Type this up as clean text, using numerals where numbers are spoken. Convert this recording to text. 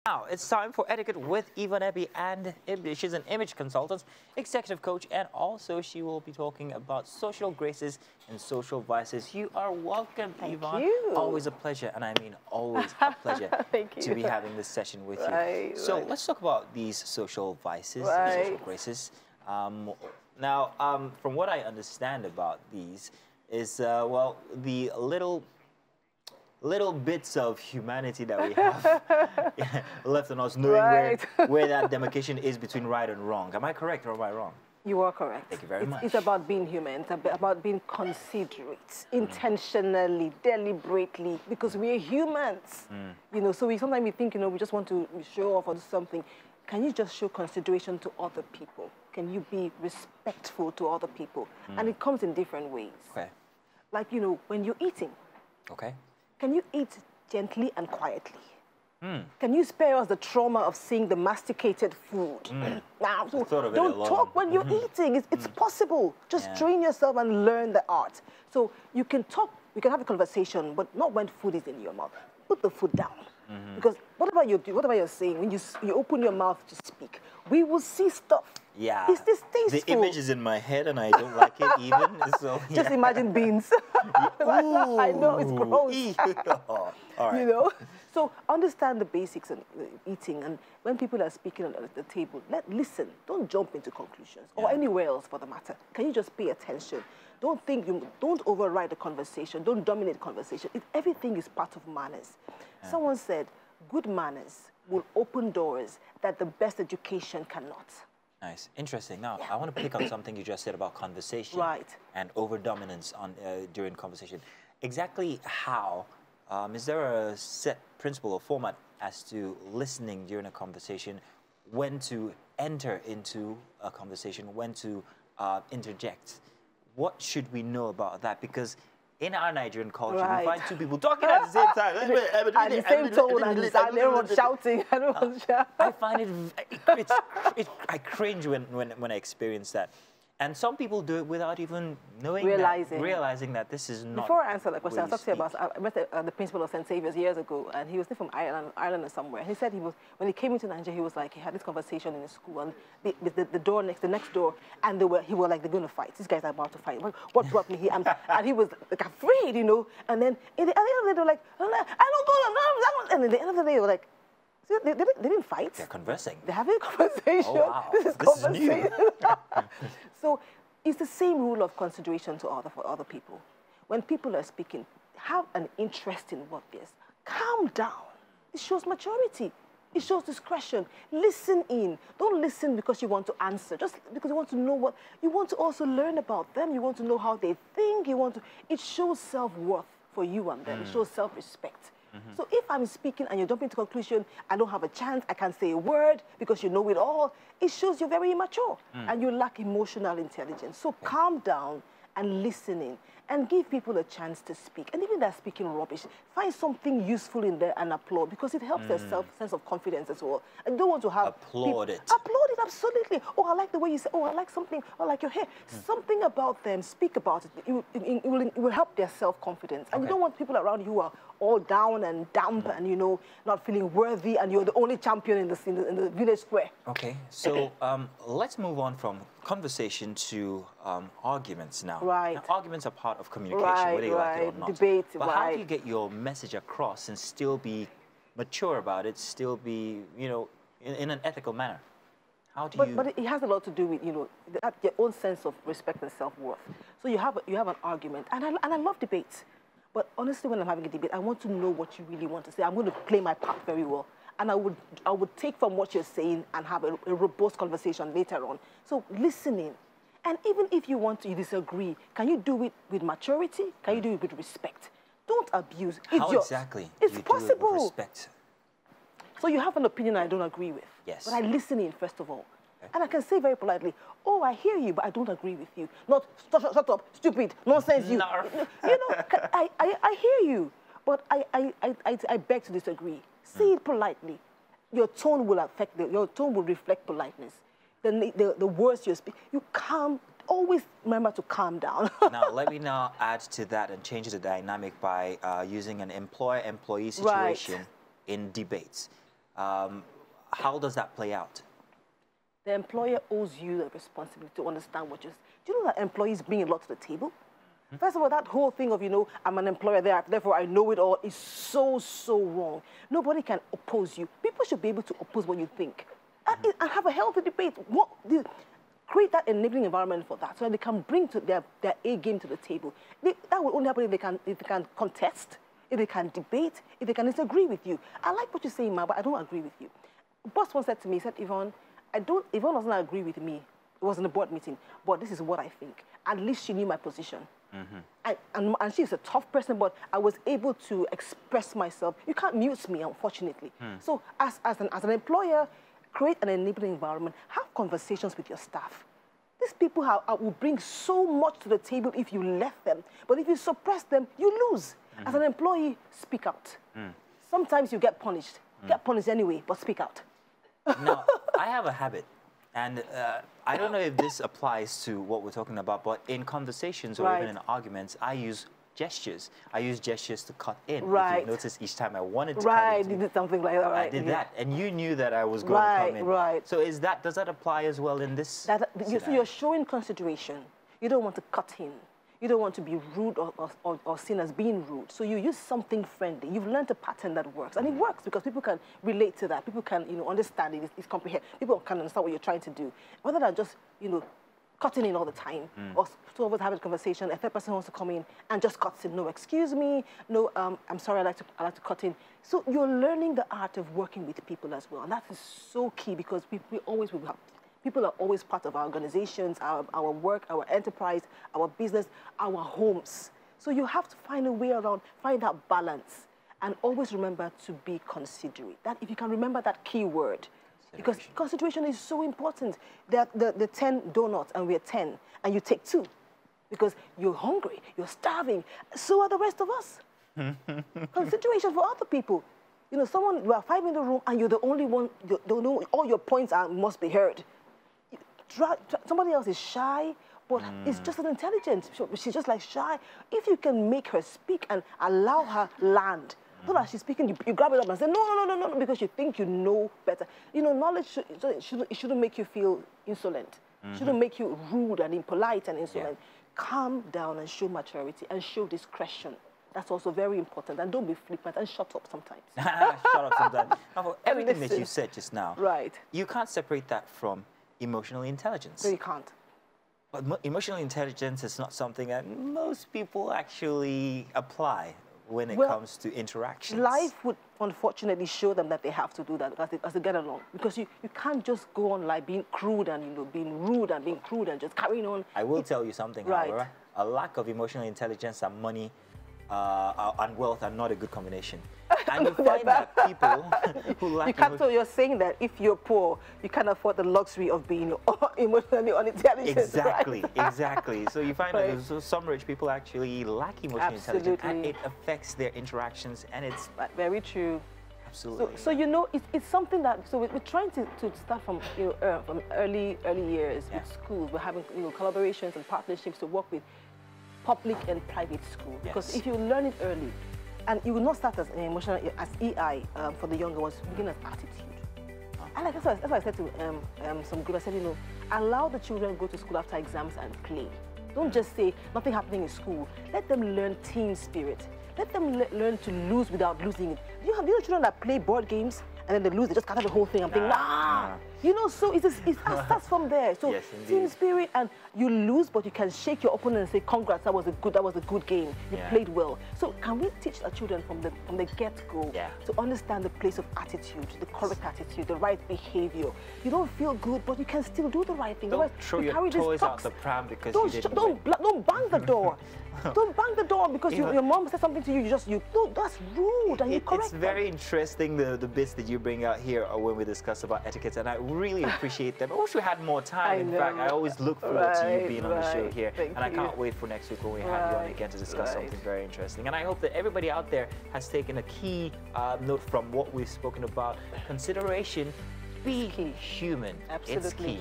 Now, it's time for Etiquette with Yvonne Ebbi and Ibbi. She's an image consultant, executive coach, and also she will be talking about social graces and social vices. You are welcome, Yvonne. Thank you. Always a pleasure, and I mean always a pleasure Thank you. to be having this session with you. So let's talk about these social vices and social graces. Now, from what I understand about these is, well, the little bits of humanity that we have left on us, knowing where that demarcation is between right and wrong. Am I correct or am I wrong? You are correct. Thank you very much. It's about being human. It's about being considerate, intentionally, deliberately, because we're humans. You know, so sometimes we think, you know, we just want to show off or do something. Can you just show consideration to other people? Can you be respectful to other people? And it comes in different ways. Okay. Like, you know, when you're eating. Okay. Can you eat gently and quietly? Can you spare us the trauma of seeing the masticated food? Now, so don't talk when you're eating. It's possible. Just train yourself and learn the art. So you can talk, we can have a conversation, but not when food is in your mouth. Put the food down. Because whatever you're saying, when you open your mouth to speak, we will see stuff. Yeah. Is this tasteful? The image is in my head and I don't like it even. So, Just imagine beans. I know, it's gross. All right. You know? So understand the basics of eating, and when people are speaking at the table, listen. Don't jump into conclusions, or anywhere else for the matter. Can you just pay attention? Don't override the conversation. Don't dominate the conversation. Everything is part of manners. Someone said, good manners will open doors that the best education cannot. Nice. Interesting. Now, I want to pick on something you just said about conversation and over-dominance during conversation. Exactly how, is there a set principle or format as to listening during a conversation, when to enter into a conversation, when to interject? What should we know about that? Because in our Nigerian culture, we find two people talking at the same time. At the same tone, and everyone's shouting. I find I cringe when I experience that. And some people do it without even knowing realizing that this is not. Before I answer that question, I was talking about, I met the principal of St. Saviour's years ago, and he was from Ireland or somewhere. And he said when he came into Nigeria, he was like, he had this conversation in his school, and the next door, and he was like, they're going to fight. These guys are about to fight. What brought me here? And he was like afraid, you know. And then at the end of the day, they were like, I don't go. And at the end of the day, they were like, they didn't fight. They're conversing. They're having a conversation. Oh, wow. This is new. So it's the same rule of consideration for other people. When people are speaking, have an interest in what it is. Calm down. It shows maturity. It shows discretion. Listen in. Don't listen because you want to answer. Just because you want to know what you want to also learn about them. You want to know how they think. It shows self-worth for you and them. It shows self-respect. So if I'm speaking and you're jumping to conclusion, I don't have a chance, I can't say a word because you know it all, it shows you're very immature and you lack emotional intelligence. So calm down and listen in and give people a chance to speak. And even if they're speaking rubbish, find something useful in there and applaud, because it helps their sense of confidence as well. And you don't want to have applaud it. Applaud it, absolutely. Oh, I like the way you say, oh, I like something, I like your hair. Something about them, speak about it. It will help their self-confidence. And you don't want people around you who are all down and damp and, you know, not feeling worthy, and you're the only champion in the village square. Okay, so let's move on from conversation to arguments now. Now, arguments are part of communication, whether you like it or not. Debate, but how do you get your message across and still be mature about it, still be, you know, in an ethical manner? How do you... But it has a lot to do with, you know, your own sense of respect and self-worth. So you have an argument, and I love debates. But honestly, when I'm having a debate, I want to know what you really want to say. I'm going to play my part very well. And I would take from what you're saying and have a robust conversation later on. So listening. And even if you disagree, can you do it with maturity? Can you do it with respect? Don't abuse. How exactly it's do you possible. Do it with respect? So you have an opinion I don't agree with. Yes. But I listen in, first of all. And I can say very politely, oh, I hear you, but I don't agree with you. Not, shut up, stupid, nonsense, you. You know, I hear you, but I beg to disagree. Say it politely. Your tone will reflect politeness. The words you speak, always remember to calm down. Now, let me now add to that and change the dynamic by using an employer-employee situation in debates. how does that play out? The employer owes you the responsibility to understand what you're... Do you know that employees bring a lot to the table? First of all, that whole thing of, I'm an employer there, therefore I know it all, is so, so wrong. Nobody can oppose you. People should be able to oppose what you think. And have a healthy debate. Create that enabling environment for that, so that they can bring to their A game to the table. That will only happen if they can contest, if they can debate, if they can disagree with you. I like what you're saying, Ma, but I don't agree with you. Boss once said to me, he said, Yvonne, Yvonne doesn't agree with me. It was in a board meeting, but this is what I think. At least she knew my position. And she's a tough person, but I was able to express myself. You can't mute me, unfortunately. So as an employer, create an enabling environment. Have conversations with your staff. These people will bring so much to the table if you let them. But if you suppress them, you lose. As an employee, speak out. Sometimes you get punished. Get punished anyway, but speak out. Now, I have a habit. And I don't know if this applies to what we're talking about, but in conversations or even in arguments, I use gestures. I use gestures to cut in. If you notice, each time I wanted to cut in, you did something like that. I did that, and you knew that I was going to come in. So does that apply as well in this? You're showing consideration. You don't want to cut in. You don't want to be rude or seen as being rude. So you use something friendly. You've learned a pattern that works. And it works because people can relate to that. People can, understand it. It's comprehend. People can understand what you're trying to do. Rather than just, cutting in all the time. Or two of us having a conversation, a third person wants to come in and just cuts in. No, excuse me. No, I'm sorry, I like to cut in. So you're learning the art of working with people as well. And that is so key because we always will have... People are always part of our organizations, our work, our enterprise, our business, our homes. So you have to find a way around, find that balance, and always remember to be considerate. That if you can remember that key word, because consideration is so important. The 10 donuts and we're 10, and you take 2, because you're hungry, you're starving. So are the rest of us. Consideration for other people. You are 5 in the room, and you're the only one. All your points must be heard. Somebody else is shy, but it's just an intelligence. She's just like shy. If you can make her speak and allow her land, not that she's speaking, you grab it up and say, no, because you think you know better. Knowledge shouldn't make you feel insolent. Shouldn't make you rude and impolite and insolent. Calm down and show maturity and show discretion. That's also very important. And don't be flippant and shut up sometimes. Shut up sometimes. Now, for everything that you said just now, you can't separate that from emotional intelligence. No, you can't. But emotional intelligence is not something that most people actually apply when it comes to interactions. Life would unfortunately show them that they have to do that as they get along. Because you can't just go on like being crude and being rude and being crude and just carrying on. I will tell you something, however. A lack of emotional intelligence and money and wealth are not a good combination. And you find that people who lack... So you're saying that if you're poor, you can't afford the luxury of being emotionally unintelligent. Exactly, exactly. So you find that some rich people actually lack emotional intelligence, and it affects their interactions, and it's... Very true. Absolutely. So it's something that... So we're trying to start from, from early years with schools. We're having, collaborations and partnerships to work with public and private schools. Because if you learn it early, and you will not start as EI for the younger ones, begin as attitude. That's why I said to some group, I said, allow the children go to school after exams and play. Don't just say nothing happening in school. Let them learn team spirit. Let them learn to lose without losing it. Do you have children that play board games and then they lose, they just scatter the whole thing and think, so it starts from there. So team spirit, and you lose, but you can shake your opponent and say, congrats, that was a good game. You played well. So can we teach our children from the get-go to understand the place of attitude, the correct attitude, the right behavior? You don't feel good, but you can still do the right thing. Don't throw your toys out the pram because you didn't win. Don't bang the door. Don't bang the door because your mom said something to you. That's rude, and you correct. It's very interesting the bits that you bring out here when we discuss about etiquette, and I really appreciate them. I wish we had more time. In fact, I always look forward to you being on the show here, and I can't wait for next week when we have you on again to discuss something very interesting. And I hope that everybody out there has taken a key note from what we've spoken about. Consideration, be human. Absolutely. It's key.